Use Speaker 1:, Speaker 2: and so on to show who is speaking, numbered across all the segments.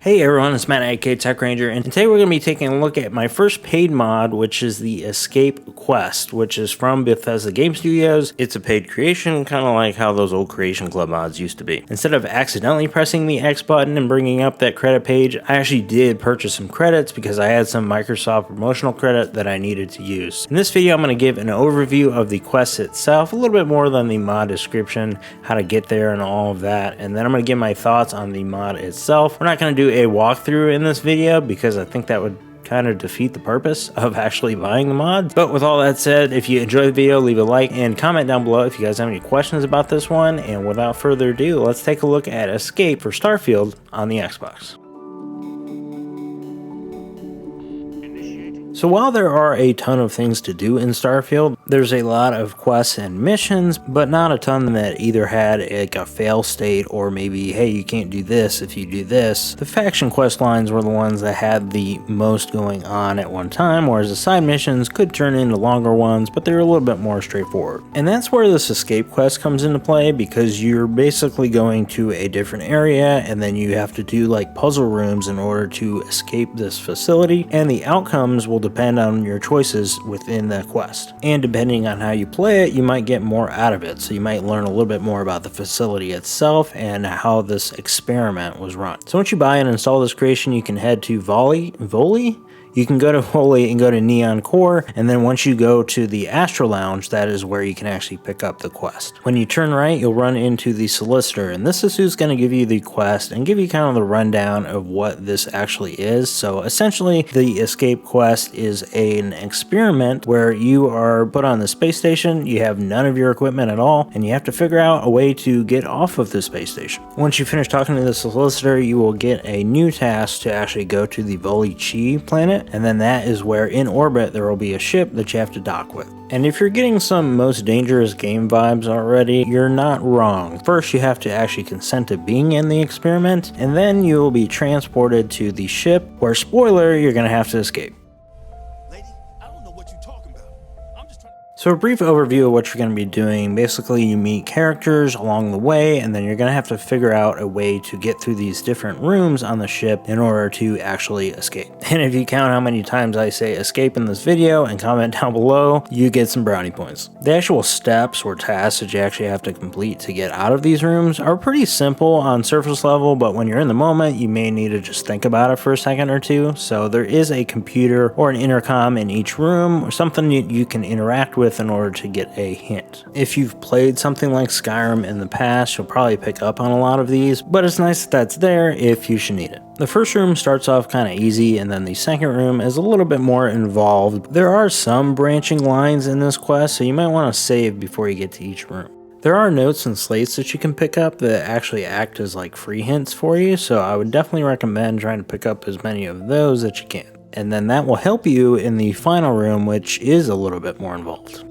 Speaker 1: Hey everyone, it's Matt aka Tech Ranger, and today we're going to be taking a look at my first paid mod, which is the Escape Quest, which is from Bethesda Game Studios. It's a paid creation, kind of like how those old Creation Club mods used to be. Instead of accidentally pressing the X button and bringing up that credit page, I actually did purchase some credits because I had some Microsoft promotional credit that I needed to use. In this video, I'm going to give an overview of the quest itself, a little bit more than the mod description, how to get there and all of that, and then I'm going to give my thoughts on the mod itself. We're not going to do a walkthrough in this video because I think that would kind of defeat the purpose of actually buying the mod. But with all that said, if you enjoyed the video, leave a like and comment down below if you guys have any questions about this one. And without further ado, let's take a look at Escape for Starfield on the Xbox. So while there are a ton of things to do in Starfield, there's a lot of quests and missions, but not a ton that either had like a fail state or maybe, hey, you can't do this if you do this. The faction quest lines were the ones that had the most going on at one time, whereas the side missions could turn into longer ones, but they're a little bit more straightforward. And that's where this escape quest comes into play, because you're basically going to a different area and then you have to do like puzzle rooms in order to escape this facility, and the outcomes will depend on your choices within the quest. And depending on how you play it, you might get more out of it. So you might learn a little bit more about the facility itself and how this experiment was run. So once you buy and install this creation, you can head to Volley? You can go to Volley and go to Neon Core, and then once you go to the Astro Lounge, that is where you can actually pick up the quest. When you turn right, you'll run into the Solicitor, and this is who's going to give you the quest and give you kind of the rundown of what this actually is. So essentially, the Escape Quest is an experiment where you are put on the space station, you have none of your equipment at all, and you have to figure out a way to get off of the space station. Once you finish talking to the Solicitor, you will get a new task to actually go to the Volley Chi planet, and then that is where in orbit there will be a ship that you have to dock with. And if you're getting some most dangerous game vibes already, you're not wrong. First, you have to actually consent to being in the experiment, and then you will be transported to the ship where, spoiler, you're going to have to escape. So a brief overview of what you're going to be doing. Basically, you meet characters along the way, and then you're going to have to figure out a way to get through these different rooms on the ship in order to actually escape. And if you count how many times I say escape in this video and comment down below, you get some brownie points. The actual steps or tasks that you actually have to complete to get out of these rooms are pretty simple on surface level, but when you're in the moment, you may need to just think about it for a second or two. So there is a computer or an intercom in each room, or something you can interact with in order to get a hint. If you've played something like Skyrim in the past, you'll probably pick up on a lot of these, but it's nice that that's there if you should need it. The first room starts off kind of easy, and then the second room is a little bit more involved. There are some branching lines in this quest, so you might want to save before you get to each room. There are notes and slates that you can pick up that actually act as like free hints for you, so I would definitely recommend trying to pick up as many of those that you can. And then that will help you in the final room, which is a little bit more involved.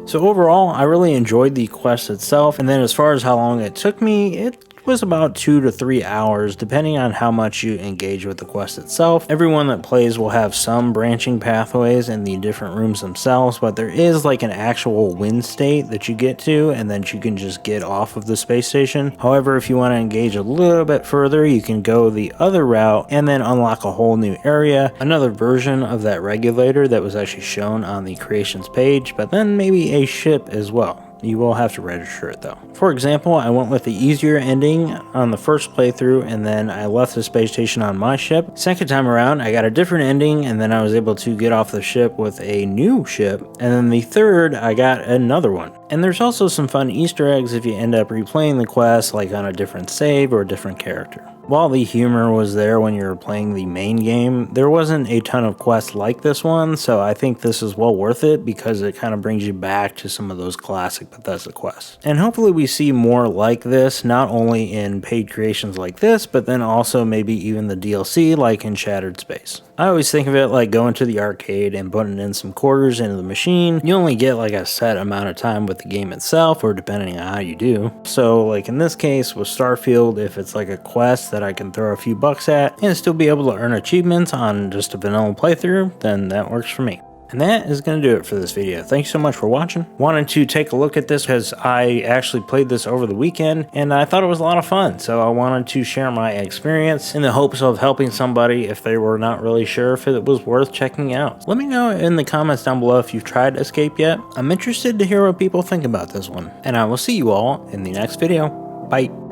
Speaker 1: So overall, I really enjoyed the quest itself, and then as far as how long it took me, it was about 2 to 3 hours, depending on how much you engage with the quest itself. Everyone that plays will have some branching pathways in the different rooms themselves, but there is like an actual win state that you get to, and then you can just get off of the space station. However, if you want to engage a little bit further, you can go the other route and then unlock a whole new area, another version of that regulator that was actually shown on the creations page, but then maybe a ship as well. You will have to register it though. For example, I went with the easier ending on the first playthrough, and then I left the space station on my ship. Second time around, I got a different ending, and then I was able to get off the ship with a new ship. And then the third, I got another one. And there's also some fun Easter eggs if you end up replaying the quest, like on a different save or a different character. While the humor was there when you were playing the main game, there wasn't a ton of quests like this one, so I think this is well worth it because it kind of brings you back to some of those classic Bethesda quests. And hopefully we see more like this, not only in paid creations like this, but then also maybe even the DLC like in Shattered Space. I always think of it like going to the arcade and putting in some quarters into the machine. You only get like a set amount of time with the game itself, or depending on how you do. So like in this case with Starfield, if it's like a quest that I can throw a few bucks at and still be able to earn achievements on just a vanilla playthrough, then that works for me. And that is going to do it for this video. Thanks so much for watching. Wanted to take a look at this because I actually played this over the weekend and I thought it was a lot of fun. So I wanted to share my experience in the hopes of helping somebody if they were not really sure if it was worth checking out. Let me know in the comments down below if you've tried Escape yet. I'm interested to hear what people think about this one. And I will see you all in the next video. Bye.